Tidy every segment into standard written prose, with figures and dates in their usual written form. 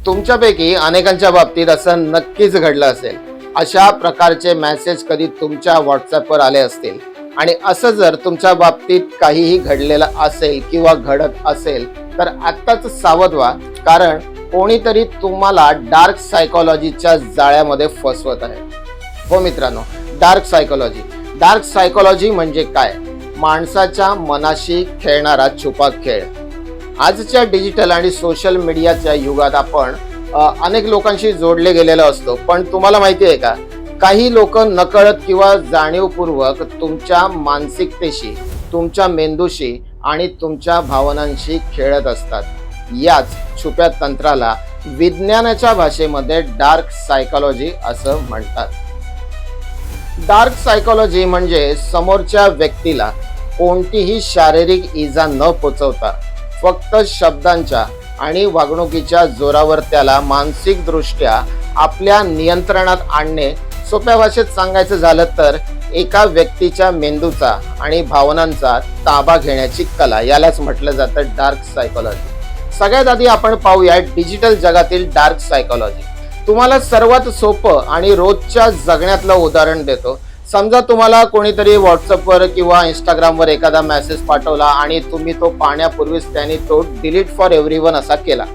तुमच्यापैकी अनेकांच्या बाबतीत असं नक्कीच घडलं असेल। अशा प्रकारचे मेसेज कधी तुमच्या व्हॉट्सअपवर आले असतील आणि असं जर तुमच्या बाबतीत काहीही घडलेलं असेल किंवा घडत असेल तर आत्ताच सावध व्हा, कारण कोणीतरी तुम्हाला डार्क सायकोलॉजीच्या जाळ्यामध्ये फसवत आहे। हो मित्रांनो, डार्क सायकोलॉजी म्हणजे काय? माणसाच्या मनाशी खेळणारा छुपा खेळ। आजच्या डिजिटल आणि सोशल मीडियाच्या युगात आपण अनेक लोकांशी जोडले गेलेलो असतो, पण तुम्हाला माहिती आहे का, काही लोक नकळत किंवा जाणीवपूर्वक तुमच्या मानसिकतेशी, तुमच्या मेंदूशी आणि तुमच्या भावनांशी खेळत असतात। याच छुप्या तंत्राला विज्ञानाच्या भाषेमध्ये डार्क सायकोलॉजी असं म्हणतात। डार्क सायकोलॉजी म्हणजे समोरच्या व्यक्तीला कोणतीही शारीरिक इजा न पोचवता फक्त शब्दांच्या आणि वागणुकीच्या जोरावर त्याला मानसिक दृष्ट्या आपल्या नियंत्रणात आणणे। सोप्या भाषेत सांगायचं झालं तर एका व्यक्तीच्या मेंदूचा आणि भावनांचा ताबा घेण्याची कला, यालाच म्हटलं जातं डार्क सायकोलॉजी। सगळ्यात आधी आपण पाहूया डिजिटल जगातील डार्क सायकोलॉजी। तुम्हाला सर्वात सोपं आणि रोजच्या जगण्यातलं उदाहरण देतो। समजा तुम्हाला कोणीतरी व्हॉट्सअपवर किंवा इंस्टाग्रामवर एखादा मेसेज पाठवला आणि तुम्ही तो पाहण्यापूर्वीच त्यांनी तो डिलीट फॉर एव्हरीवन असा केला।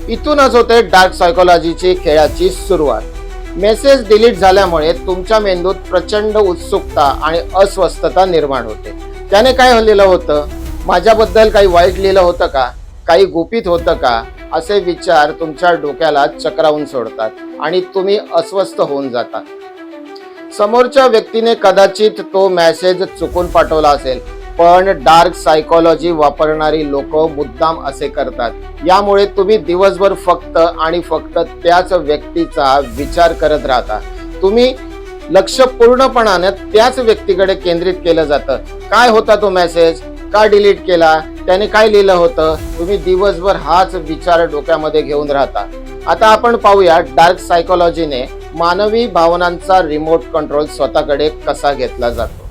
इथूनच होते डार्क सायकोलॉजीची खेळाची सुरुवात। मेसेज डिलीट झाल्यामुळे तुमच्या मेंदूत प्रचंड उत्सुकता आणि अस्वस्थता निर्माण होते। त्याने काय लिहिलं होतं, माझ्याबद्दल काही वाईट लिहिलं होतं का, काही गुपित होतं का, असे विचार तुमच्या डोक्याला चक्रावून सोडतात आणि तुम्ही अस्वस्थ होऊन जाता। समोरच्या व्यक्तीने कदाचित तो मेसेज चुकून पाठवला असेल, पण डार्क सायकोलॉजी वापरणारी लोक मुद्दाम असे करतात। यामुळे तुम्ही दिवसभर फक्त आणि फक्त त्याच व्यक्तीचा विचार करत राहता। तुम्ही लक्ष पूर्णपणाने त्याच व्यक्तीकडे केंद्रित केलं जातं। काय होता तो मेसेज, का डिलीट केला, त्याने काय लिहिलं होतं, तुम्ही दिवसभर हाच विचार डोक्यामध्ये घेऊन राहता। आता आपण पाहूया डार्क सायकोलॉजीने मानवी भावनांचा रिमोट कंट्रोल स्वतःकडे कसा घेतला जातो।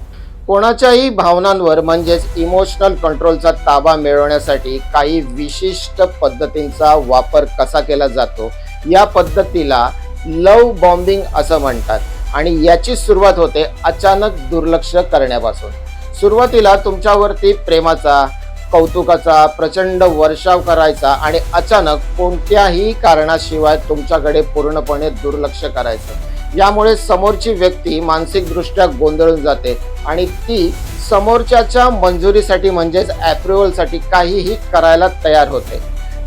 कोणाच्याही भावनांवर म्हणजेच इमोशनल कंट्रोलचा ताबा मिळवण्यासाठी काही विशिष्ट पद्धतींचा वापर कसा केला जातो, या पद्धतीला लव्ह बॉम्बिंग असं म्हणतात आणि याची सुरुवात होते अचानक दुर्लक्ष करण्यापासून। सुरुवातीला तुमच्यावरती प्रेमाचा, कौतुकाचा प्रचंड वर्षाव करायचा आणि अचानक कोणत्याही कारणाशिवाय तुमच्याकडे पूर्णपणे दुर्लक्ष करायचं। यामुळे समोरची व्यक्ती मानसिकदृष्ट्या गोंधळून जाते आणि ती समोरच्याच्या मंजुरीसाठी म्हणजेच अप्रुव्हलसाठी काहीही करायला तयार होते।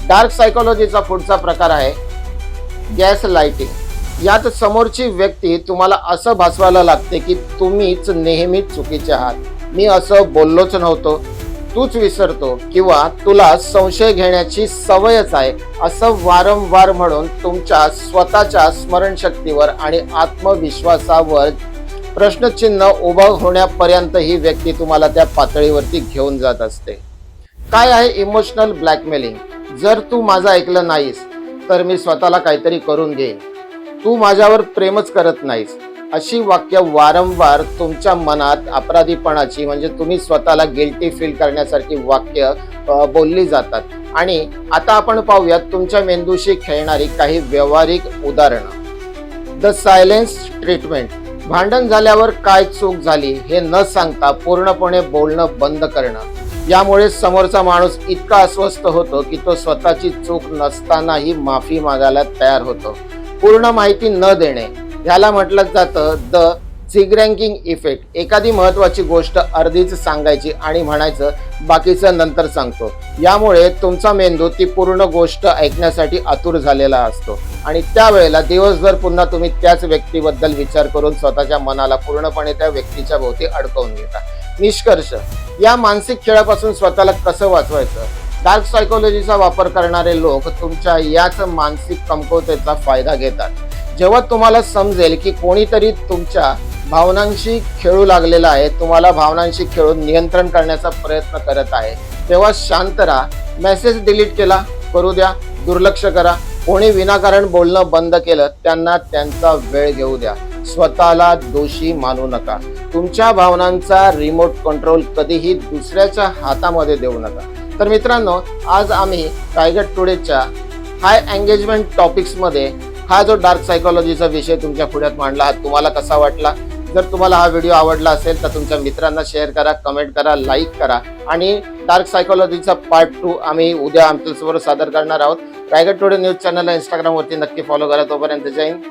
डार्क सायकोलॉजीचा पुढचा प्रकार आहे गॅस लाइटिंग। यात समोरची व्यक्ती तुम्हाला असं भासवायला लागते की तुम्हीच नेहमीच चुकीचे आहात, मी असं बोललोच नव्हतो, तूच विसरतो किंवा तुला संशय घेण्याची सवयच आहे, असं वारंवार म्हणून तुमच्या स्वतःच्या स्मरणशक्तीवर आणि आत्मविश्वासावर प्रश्नचिन्ह उभं होण्यापर्यंत ही व्यक्ती तुम्हाला त्या पातळीवरती घेऊन जात असते। काय आहे इमोशनल ब्लॅकमेलिंग? जर तू माझं ऐकलं नाहीस तर मी स्वतःला काहीतरी करून घेईन, तू माझ्यावर प्रेमच करत नाहीस, अशी वाक्य वारंवार तुमच्या मनात अपराधीपणाची म्हणजे तुम्ही स्वतःला गिल्टी फील करण्यासारखी वाक्य बोलली जातात। आणि आता आपण पाहूयात तुमच्या मेंदूशी खेळणारी काही व्यावहारिक उदाहरणं। The silence treatment. भांडण झाल्यावर काय चूक झाली हे न सांगता पूर्णपणे बोलणं बंद करणं। यामुळे समोरचा माणूस इतका अस्वस्थ होतो की तो स्वतःची चूक नसतानाही माफी मागायला तयार होतो। पूर्ण माहिती न देणे, याला म्हटलं जातं द झिगरॅगिंग इफेक्ट। एखादी महत्वाची गोष्ट अर्धीच सांगायची आणि म्हणायचं बाकीचं नंतर सांगतो। यामुळे तुमचा मेंदू ती पूर्ण गोष्ट ऐकण्यासाठी आतुर झालेला असतो आणि त्यावेळेला दिवसभर पुन्हा तुम्ही त्याच व्यक्तीबद्दल विचार करून स्वतःच्या मनाला पूर्णपणे त्या व्यक्तीच्या भोवती अडकवून घेता। निष्कर्ष, या मानसिक खेळापासून स्वतःला कसं वाचवायचं? डार्क सायकोलॉजीचा वापर करणारे लोक तुमच्या याच मानसिक कमकुवतेचा फायदा घेतात। जेव्हा तुम्हाला समजेल की कोणीतरी तुमच्या भावनांशी खेळू लागलेला आहे, तुम्हाला भावनांशी खेळून नियंत्रण करण्याचा प्रयत्न करत आहे, तेव्हा शांत राहा। मेसेज डिलीट केला, करू द्या, दुर्लक्ष करा। कोणी विनाकारण बोलणं बंद केलं, त्यांना त्यांचा वेळ घेऊ द्या। स्वतःला दोषी मानू नका। तुमच्या भावनांचा रिमोट कंट्रोल कधीही दुसऱ्याच्या हातामध्ये देऊ नका। तर मित्रांनो, आज आम्ही रायगड टुडेच्या हाय एंगेजमेंट टॉपिक्समध्ये हा जो डार्क सायकोलॉजीचा विषय तुमच्या पुढ्यात मांडला, हा तुम्हाला कसा वाटला? जर तुम्हाला हा व्हिडिओ आवडला असेल तर तुमच्या मित्रांना शेअर करा, कमेंट करा, लाईक करा आणि डार्क सायकोलॉजीचा पार्ट 2 आम्ही उद्या आमच्यासमोर सादर करणार आहोत. रायगड टुडे न्यूज चॅनलला इंस्टाग्रामवरती नक्की फॉलो करा. तोपर्यंत जय हिंद,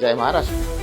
जय महाराष्ट्र.